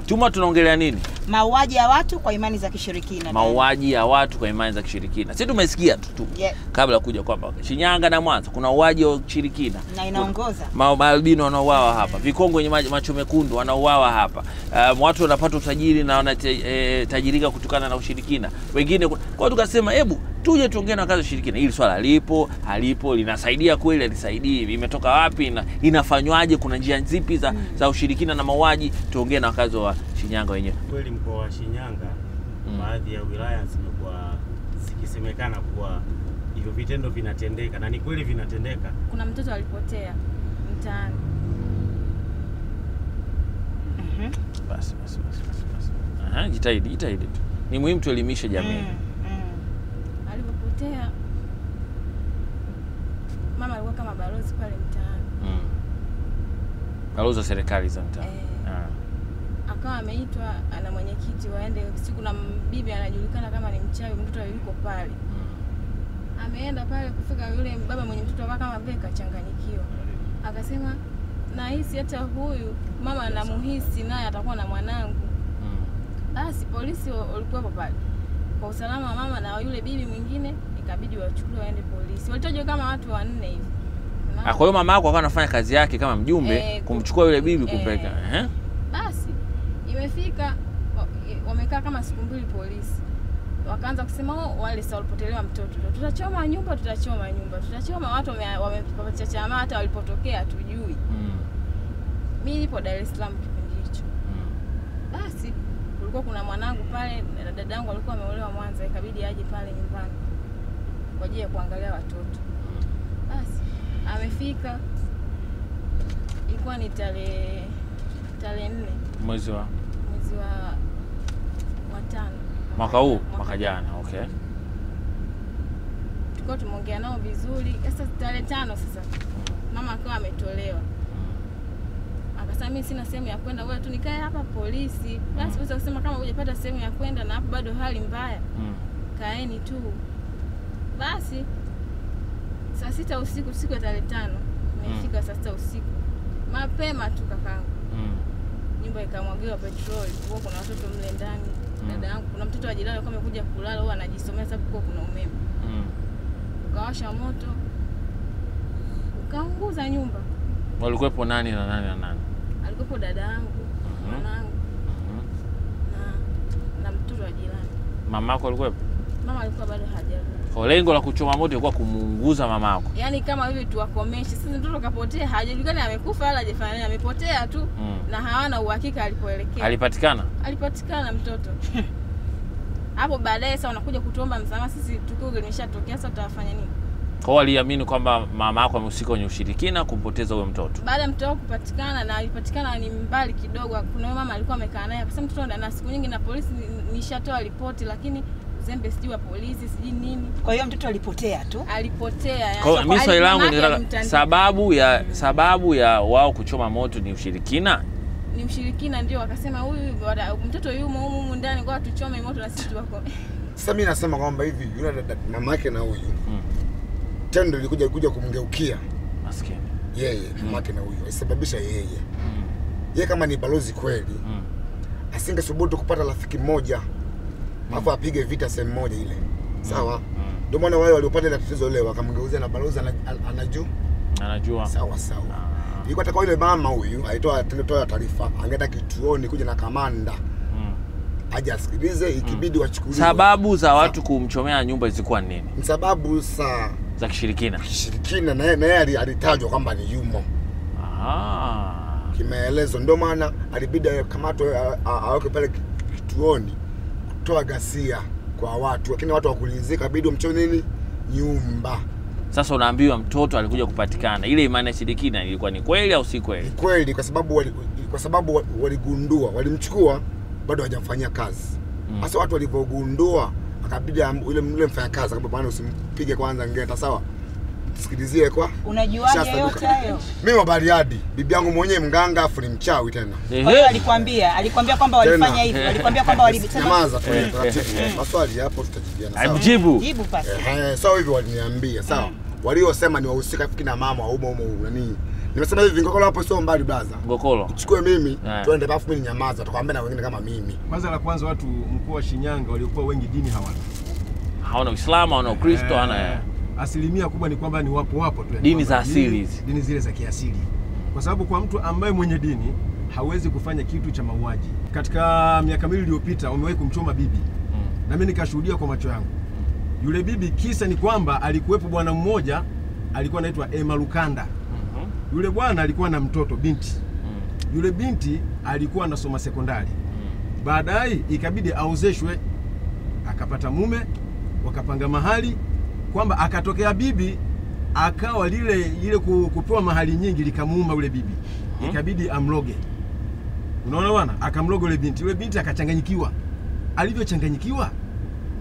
Tuma tunaongelea nini? Mauaji ya watu kwa imani za kishirikina. Mauaji ya watu kwa imani za kishirikina. Sisi tumesikia tu kabla kuja kwamba Shinyanga na Mwanza kuna uaji wa kishirikina. Na inaongoza. Maalbino wanauawa hapa. Vikongo wenye macho mekundu wanauawa hapa. Watu wanapata utajiri na wanatajirika kutokana na ushirikina. Wengine kwa tukasema hebu tuje tuongee na kazi ushirikina. Hili swala lipo, halipo, linasaidia kweli, halisaidii, imetoka wapi, inafanywaje, kuna njia zipi za ushirikina na mauaji? Tuongee na wakazi wa Shinyanga wenyewe. Kweli mkoa wa Shinyanga baadhi ya wilaya zimekuwa zikisemekana kuwa hivyo vitendo vinatendeka, na ni kweli vinatendeka. Kuna mtoto alipotea mtaani. Basi. Jitahidi tu. Ni muhimu tuelimishe jamii. Alipopotea mama alikuwa kama balozi pale mtaani. Balozi wa serikali za mtaa. Akawa ameitwa ana mwenyekiti waende, siku na bibi anajulikana kama ni mchawi, mtoto yuko pale. Ameenda pale, kufika yule baba mwenye mtoto wake kama vile kachanganyikiwa. Akasema nahisi hata huyu mama anamuhisi naye atakuwa na mwanangu. Basi polisi walikuwa pale kwa usalama wa mama na yule bibi mwingine, ikabidi wachukuliwe waende polisi. Walitojwa kama watu 4 hivi. Kwa hiyo mama yako akawa anafanya kazi yake kama mjumbe kumchukua yule bibi kumpeleka. Basi imefika wamekaa kama siku 2 polisi. Wakaanza kusema wale sasa walipotelewa mtoto. Tutachoma nyumba, tutachoma watu wamepachacha hata walipotokea tujui. Mimi nipo Dar es Salaam kipindi hicho. Basi kulikuwa kuna mwanangu pale na dadangu alikuwa ameolewa Mwanza, ikabidi aje pale nyumbani kwa ajili ya kuangalia watoto. Basi amefika, ilikuwa ni tarehe 4 mwezi wa 5 mwaka huu, mwaka jana. Okay, tulikuwa tumeongea nao vizuri. Sasa tarehe 5 sasa mama akawa ametolewa. Akasema mimi sina sehemu ya kwenda, wewe tu nikae hapa polisi. Basi siwezi kusema kama hujapata sehemu ya kwenda na hapo bado hali mbaya. Kaeni tu. Basi saa 6 usiku, siku ya tarehe 5 nimefika saa 6 usiku mapema tu kakangu. Nyumba ikamwagiwa petroli, kwa kuna watoto mle ndani. Dada yangu kuna mtoto wa jirani alikuwa amekuja kulala, huwa anajisomea sababu kwa kuna umeme. Ukawasha moto ukaunguza nyumba. Walikuwepo nani na nani? Alikuwepo dada yangu, mwanangu na mtoto wa jirani. Mamako alikuwepo? Mama alikuwa bado hajarudi. Kwa lengo la kuchoma moto ilikuwa kumuunguza mamako. Yaani kama hivi tuwakomeshe. Sisi mtoto kapotea, hajajulikana amekufa wala hajafanya nini, amepotea tu. Na hawana uhakika alipoelekea. Alipatikana mtoto. Hapo baadaye sasa wanakuja kutuomba msamaha, sisi tukio limeshatokea, sasa tutafanya nini? Kwa waliamini kwamba mama yako amehusika kwenye ushirikina kumpoteza huyo mtoto. Baada ya mtoto kupatikana, na alipatikana ni mbali kidogo, kuna mama alikuwa amekaa naye, akasema mtoto na siku nyingi na polisi nishatoa ripoti, lakini uzembe sijui wa polisi sijui nini. Kwa hiyo mtoto alipotea tu. Alipotea. Kwa mimi swali langu ni sababu ya wao kuchoma moto ni ushirikina? Ni ushirikina ndio, wakasema huyu mtoto yumo humu ndani, kwa tuchome moto na sisi tuwako. Sasa mimi nasema kwamba hivi yule mama yake na huyu tendo lilikuja kumgeukia maskini yeye, mama yake na huyu isababisha yeye kama ni balozi kweli asingesubutu kupata rafiki mmoja alafu apige vita sehemu moja ile. Sawa? Ndio maana wale waliopata ile tatizo leo wakamgeuzia na balozi anajua. Sawa. Ilikuwa taka ile mama huyu aitoa taarifa, angeenda kituoni kuja na kamanda. Aje asikilize, ikibidi wachukuliwe. Sababu za watu kumchomea nyumba zilikuwa nini? Sababu za kishirikina. Na yeye alitajwa kwamba ni yumo. Kimaelezo, ndio maana alibidi kamatwe aweke pale kituoni kutoa ghasia kwa watu, lakini watu wakulizika, bidi wamchome nini nyumba. Sasa unaambiwa mtoto alikuja kupatikana. Ile imani ya shirikina ilikuwa ni kweli au si kweli? Ni kweli, kwa sababu waligundua, walimchukua bado hajamfanyia kazi. Sasa watu walipogundua akabidi yule mfanya kazi akamwambia bwana usimpige kwanza ngeta, sawa? Tusikilizie kwa. Unajuaje yote hayo? Mimi wa Bariadi, bibi yangu mwenyewe mganga afu ni mchawi tena. Kwa hiyo alikwambia kwamba walifanya hivi, alikwambia kwamba walisema. Nyamaza tu. Maswali hapo tutajibiana, sawa? Jibu basi. Sawa, hivi waliniambia, sawa? Waliosema ni wahusika kina mama wa umo nani Nimesema hivi Ngokolo hapo sio mbali brother. Ngokolo. Chukue mimi, twende bafu mimi nyamaza, tukwambia na wengine kama mimi. Kwanza la kwanza watu mkoa wa Shinyanga waliokuwa wengi dini hawana. Hawana Uislamu, hawana Ukristo, hawana asilimia kubwa ni kwamba ni wapo tu. Dini za asili hizi. Dini zile za kiasili. Kwa sababu kwa mtu ambaye mwenye dini hawezi kufanya kitu cha mauaji. Katika miaka miwili iliyopita wamewahi kumchoma bibi. Na mimi nikashuhudia kwa macho yangu. Yule bibi kisa ni kwamba alikuwepo bwana mmoja alikuwa anaitwa Emma Lukanda. Yule bwana alikuwa na mtoto binti. Yule binti alikuwa anasoma sekondari. Baadaye ikabidi aozeshwe. Akapata mume, wakapanga mahali kwamba akatokea bibi akawa ile kupewa mahali nyingi likamuuma yule bibi. Ikabidi amloge. Unaona bwana? Akamloga yule binti. Yule binti akachanganyikiwa. Alivyochanganyikiwa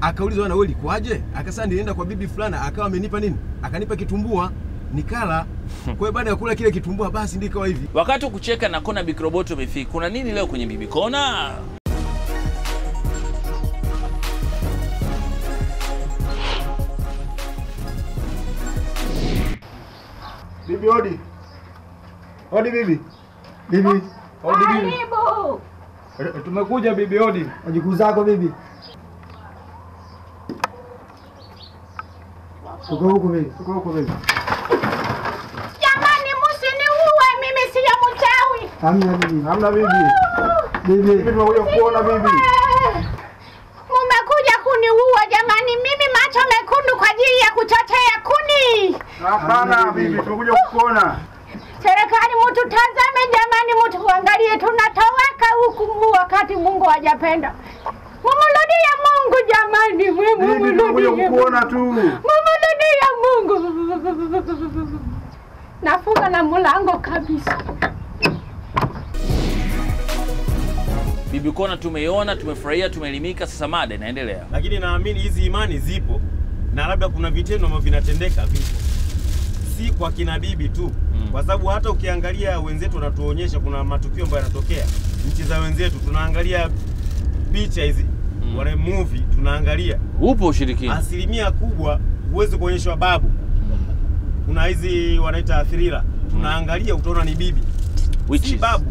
akauliza bwana wewe likwaje? Akasema nilienda kwa bibi fulani akawa amenipa nini? Akanipa kitumbua nikala. Kwa hiyo baada ya kula kile kitumbua basi ndio ikawa hivi. Wakati wa kucheka na kona Big Roboto umefika. Kuna nini leo kwenye Bibi Kona? Bibi Odi. Odi bibi. Bibi. Odi bibi. Karibu. Tumekuja bibi Odi. Wajukuu zako bibi. Tuko huko bibi. Tuko huko bibi. Jamani msiniue mimi si ya mchawi. Hamna bibi. Hamna bibi. Bibi. Tumekuja kuona bibi. Mmekuja kuniua jamani, mimi macho mekundu kwa ajili ya kuchochea kuni. Hapana bibi, tumekuja kukuona. Serikali mtu tazame jamani, mtu angalie tunatoweka huku wakati Mungu hajapenda. Mumrudie Mungu jamani, Tumekuja kukuona tu. mumrudie Mungu. Nafunga na mlango kabisa. Bibi Kona tumeiona, tumefurahia, tumeelimika, sasa mada inaendelea. Lakini naamini hizi imani zipo na labda kuna vitendo ambavyo vinatendeka vipo. Si kwa kina bibi tu. Kwa sababu hata ukiangalia wenzetu wanatuonyesha kuna matukio ambayo yanatokea nchi za wenzetu, tunaangalia picha hizi wale movie tunaangalia. Upo ushirikina. Asilimia kubwa huwezi kuonyeshwa babu. Kuna hizi wanaita thriller. Tunaangalia utaona ni bibi. Si babu.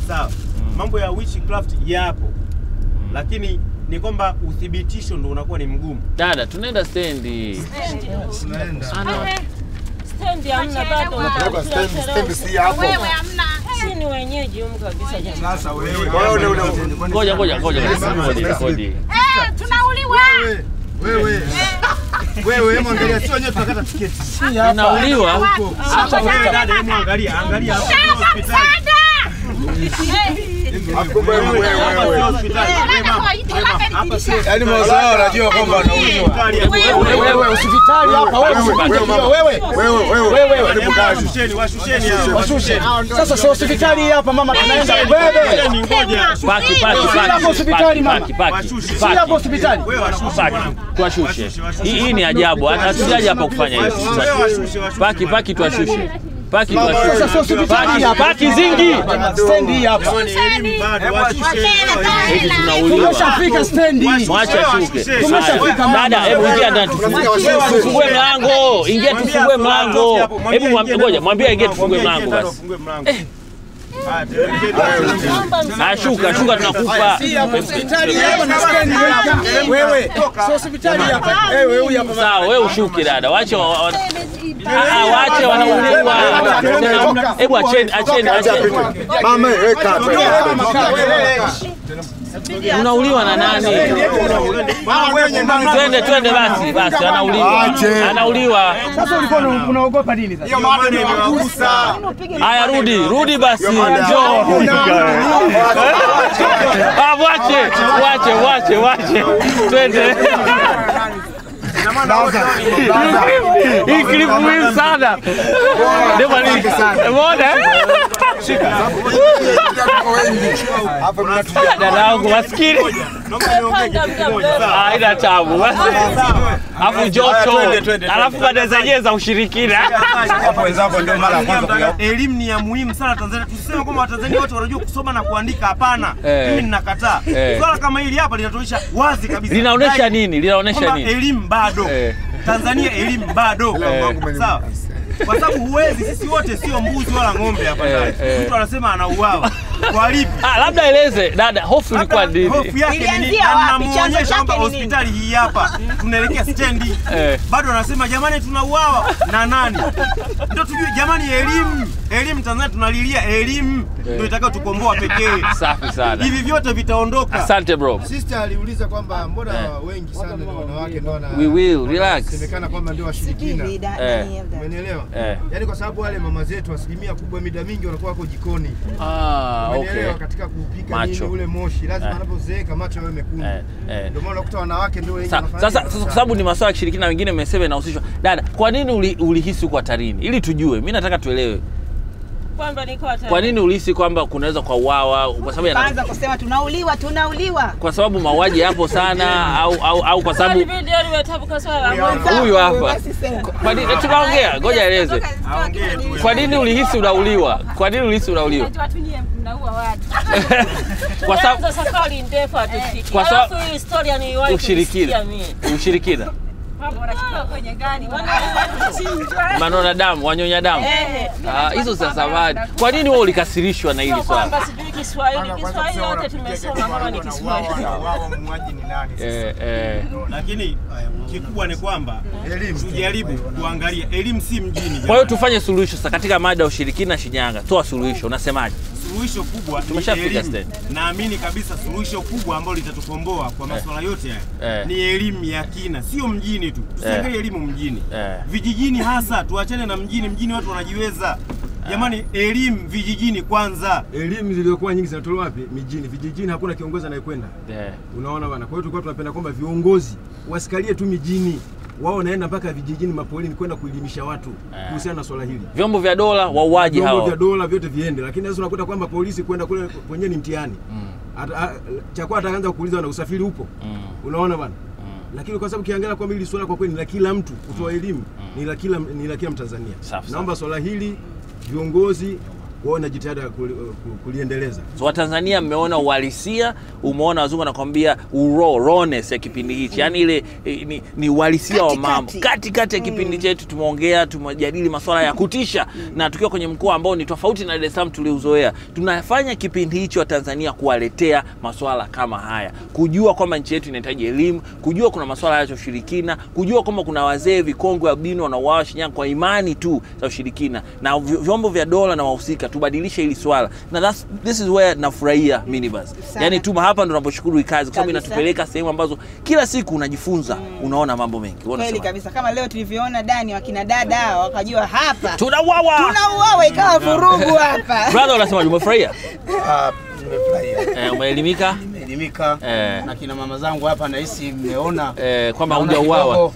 Sawa. Mambo ya witchcraft yapo. Lakini ni kwamba uthibitisho ndo unakuwa ni mgumu. Dada, tunaenda stendi. Tunaenda. Stendi hamna bado. Stendi si hapo. Wewe hamna. Si ni wenyeji huko kabisa jamani. Sasa wewe. Ngoja. Kodi. Tunauliwa. Wewe hebu angalia, sio wenyewe tunakata tiketi. Tunauliwa. Sasa wewe dada, hebu angalia hospitali. Yaani mazao unajua kwamba wanauliwa. Wewe hospitali hapa wewe. Washusheni. Sasa sio hospitali hapa mama tunaenda wewe. Paki. hospitali mama. Si hapo hospitali. Tuwashushe. Hii ni ajabu. Hatujaje hapa kufanya hiyo. Paki tuwashushe. Paki zingi. Stendi hapa. Hivi tunauliwa. Tumeshafika stendi. Mwacha shuke. Tumeshafika Dada, hebu ingia ndani tufungue mlango. Ingia tufungue mlango. Hebu mwambie ingia tufungue mlango basi. Shuka tunakufa. Hospitali hapa na stendi wewe. Sio hospitali hapa. Huyu hapa. Sawa, wewe ushuke dada. Waache wanauliwa. Hebu acheni. Mama weka. Unauliwa na nani? Twende basi anauliwa. Sasa ulikuwa unaogopa nini sasa? Hiyo mada imewagusa. Haya rudi basi. Njoo. Wache. Twende. Hii clip muhimu sana. Umeona? Hapo mnatuja. Dadangu maskini. Haina tabu. Alafu joto. Alafu baada zenyewe za ushirikina. Hapo wenzako ndio mara ya kwanza. Elimu ni ya muhimu sana Tanzania. Tusiseme kwamba Watanzania wote wanajua kusoma na kuandika, hapana. Mimi ninakataa. Swala kama hili hapa linatuonyesha wazi kabisa. Linaonesha nini? Elimu bado. Tanzania elimu bado. Sawa. Kwa sababu huwezi, sisi wote sio mbuzi wala ng'ombe hapa ndani. Mtu anasema anauawa. Kwa lipi? Labda eleze dada, hofu ilikuwa nini? Hofu yake ni nini? Anamuonyesha kwamba hospitali hii hapa tunaelekea stendi. Bado anasema jamani tunauawa na nani? Ndio tujue jamani, elimu Tanzania tunalilia elimu ndio itakao tukomboa pekee. Safi sana. Hivi vyote vitaondoka. Asante bro. Sister aliuliza kwamba mbona wengi sana ni wanawake ndio wana We will relax. Semekana kwamba ndio washirikina. Umeelewa? Yaani kwa sababu wale mama zetu asilimia kubwa mida mingi wanakuwa wako jikoni. Okay. Katika kupika nini ule moshi lazima anapozeeka macho yawe mekundu. Ndio maana unakuta wanawake ndio wengi wanafanya. Sasa kwa sababu ni masuala ya kishirikina, wengine mmesema inahusishwa. Dada, kwa nini ulihisi uko hatarini? Ili tujue. Mimi nataka tuelewe. Kwamba niko hatarini. Kwa nini ulihisi kwamba kunaweza kwa uawa? Kwa sababu anaanza kusema tunauliwa. Kwa sababu mauaji yapo sana au kwa sababu huyu hapa. Kwa nini tunaongea? Ngoja eleze. Kwa nini ulihisi unauliwa? Kwa nini ulihisi unauliwa? Mnaua watu. Kwa sababu safari ndefu atufiki. Kwa sababu hii historia ni wapi? Ushirikina. Hapo wanachukua kwenye gari Manona damu, wanyonya damu. Hizo za zamani. Kwa nini wewe ulikasirishwa na hili swala? Kwamba sijui Kiswahili yote tumesoma kama ni Kiswahili. Wao muuaji ni nani? Lakini kikubwa ni kwamba tujaribu kuangalia elimu si mjini. Kwa hiyo tufanye suluhisho sasa katika mada ya ushirikina Shinyanga. Toa suluhisho, unasemaje? Suluhisho kubwa tumeshafika stand. Naamini kabisa suluhisho kubwa ambalo litatukomboa kwa masuala yote haya ni elimu ya kina, sio mjini tu. Tusiangalie elimu mjini. Vijijini hasa, tuachane na mjini. Mjini watu wanajiweza. Jamani, elimu vijijini kwanza. Elimu zilizokuwa nyingi zinatolewa wapi? Mijini. Vijijini hakuna kiongozi anayekwenda. Unaona bwana. Kwa hiyo tulikuwa tunapenda kwamba viongozi wasikalie tu mijini. Wao naenda mpaka vijijini mapolini kwenda kuelimisha watu kuhusiana na swala hili. Vyombo vya dola wauaji hao. Vyombo vya dola vyote viende, lakini sasa unakuta kwamba polisi kwenda kule kwenye ni mtihani. Chakua ataanza kuuliza na usafiri upo. Unaona bwana? Lakini kwa sababu kiangalia kwamba hili swala kwa kweli ni la kila mtu, kutoa elimu ni la kila Mtanzania. Naomba swala hili viongozi waone jitihada kuliendeleza. So Watanzania mmeona uhalisia, umeona wazungu wanakuambia rawness ya kipindi hichi. Yaani ile ni uhalisia wa mambo. Katikati ya kipindi chetu tumeongea, tumejadili masuala ya kutisha na tukiwa kwenye mkoa ambao ni tofauti na Dar es Salaam tuliuzoea. Tunafanya kipindi hicho wa Tanzania kuwaletea masuala kama haya. Kujua kwamba nchi yetu inahitaji elimu, kujua kuna masuala ya ushirikina, kujua kwamba kuna wazee vikongwe wa dini wanauawa Shinyanga kwa imani tu za ushirikina, na vyombo vya dola na wahusika tubadilishe hili swala. Na this is where nafurahia Minibus. Yaani tuma hapa ndo tunaposhukuru hii kazi kwa sababu inatupeleka sehemu ambazo kila siku unajifunza, unaona mambo mengi. Kweli kabisa. Kama leo tulivyoona Dani wakina dada wakajua hapa tunauawa ikawa vurugu hapa. Brother unasema umefurahia? Nimefurahia. Umeelimika? Nimeelimika. Na kina mama zangu hapa nahisi mmeona kwamba hujauawa.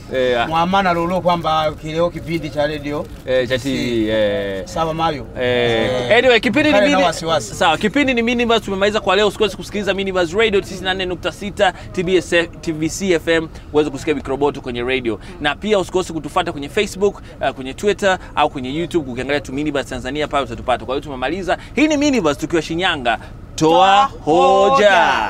Muamana lolo kwamba kileo kipindi cha radio cha TV sawa Mario. Anyway, kipindi ni mini. Sawa, kipindi ni Minibus tumemaliza kwa leo. Usikose kusikiliza Minibus Radio 94.6 TBC FM uweze kusikia Mikroboto kwenye radio. Na pia usikose kutufuata kwenye Facebook, kwenye Twitter au kwenye YouTube ukiangalia tu Minibus Tanzania pale utatupata. Kwa hiyo tumemaliza. Hii ni Minibus tukiwa Shinyanga. Toa hoja.